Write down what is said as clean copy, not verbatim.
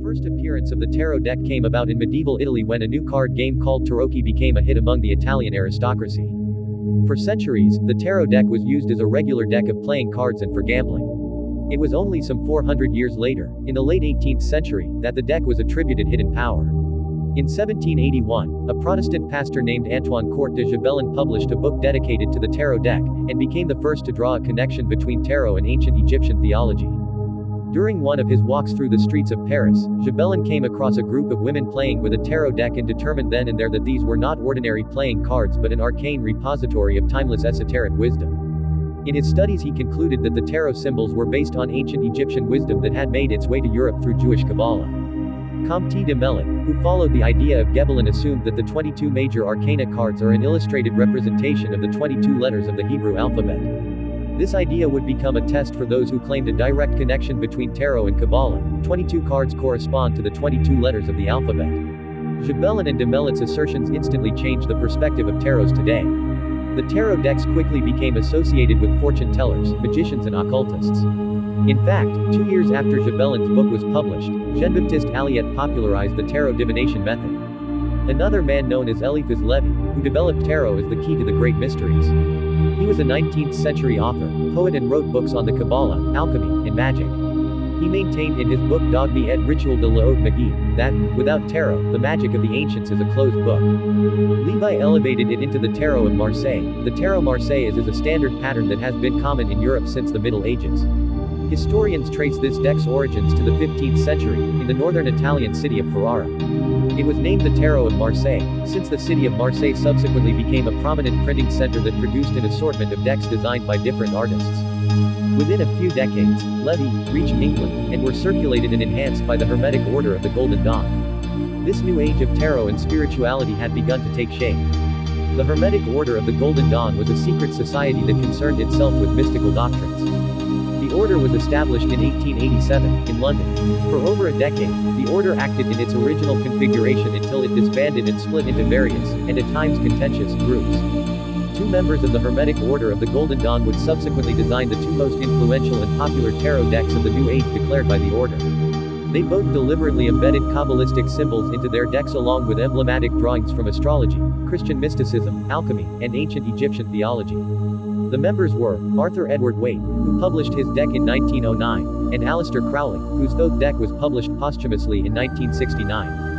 first appearance of the tarot deck came about in medieval Italy when a new card game called tarocchi became a hit among the Italian aristocracy. For centuries, the tarot deck was used as a regular deck of playing cards and for gambling. It was only some 400 years later, in the late 18th century, that the deck was attributed hidden power. In 1781, a Protestant pastor named Antoine Court de Gibelin published a book dedicated to the tarot deck, and became the first to draw a connection between tarot and ancient Egyptian theology. During one of his walks through the streets of Paris, Gibelin came across a group of women playing with a tarot deck and determined then and there that these were not ordinary playing cards but an arcane repository of timeless esoteric wisdom. In his studies he concluded that the tarot symbols were based on ancient Egyptian wisdom that had made its way to Europe through Jewish Kabbalah. Comte de Mellet, who followed the idea of Gibelin, assumed that the 22 major arcana cards are an illustrated representation of the 22 letters of the Hebrew alphabet. This idea would become a test for those who claimed a direct connection between tarot and Kabbalah. 22 cards correspond to the 22 letters of the alphabet. Gibelin and de Mellet's assertions instantly changed the perspective of tarots today. The tarot decks quickly became associated with fortune tellers, magicians and occultists. In fact, 2 years after Gibelin's book was published, Jean-Baptiste Alliette popularized the tarot divination method. Another man known as Eliphas Levi, who developed tarot as the key to the great mysteries. He was a 19th century author, poet and wrote books on the Kabbalah, alchemy, and magic. He maintained in his book Dogme et Ritual de la Haute Magie, that, without tarot, the magic of the ancients is a closed book. Levi elevated it into the tarot of Marseille. The tarot Marseillaise is a standard pattern that has been common in Europe since the Middle Ages. Historians trace this deck's origins to the 15th century, in the northern Italian city of Ferrara. It was named the Tarot of Marseille, since the city of Marseille subsequently became a prominent printing center that produced an assortment of decks designed by different artists. Within a few decades, Levi reached England, and were circulated and enhanced by the Hermetic Order of the Golden Dawn. This new age of tarot and spirituality had begun to take shape. The Hermetic Order of the Golden Dawn was a secret society that concerned itself with mystical doctrines. The order was established in 1887, in London. For over a decade, the order acted in its original configuration until it disbanded and split into various, and at times contentious, groups. 2 members of the Hermetic Order of the Golden Dawn would subsequently design the 2 most influential and popular tarot decks of the New Age declared by the order. They both deliberately embedded Kabbalistic symbols into their decks along with emblematic drawings from astrology, Christian mysticism, alchemy, and ancient Egyptian theology. The members were Arthur Edward Waite, who published his deck in 1909, and Aleister Crowley, whose Thoth deck was published posthumously in 1969.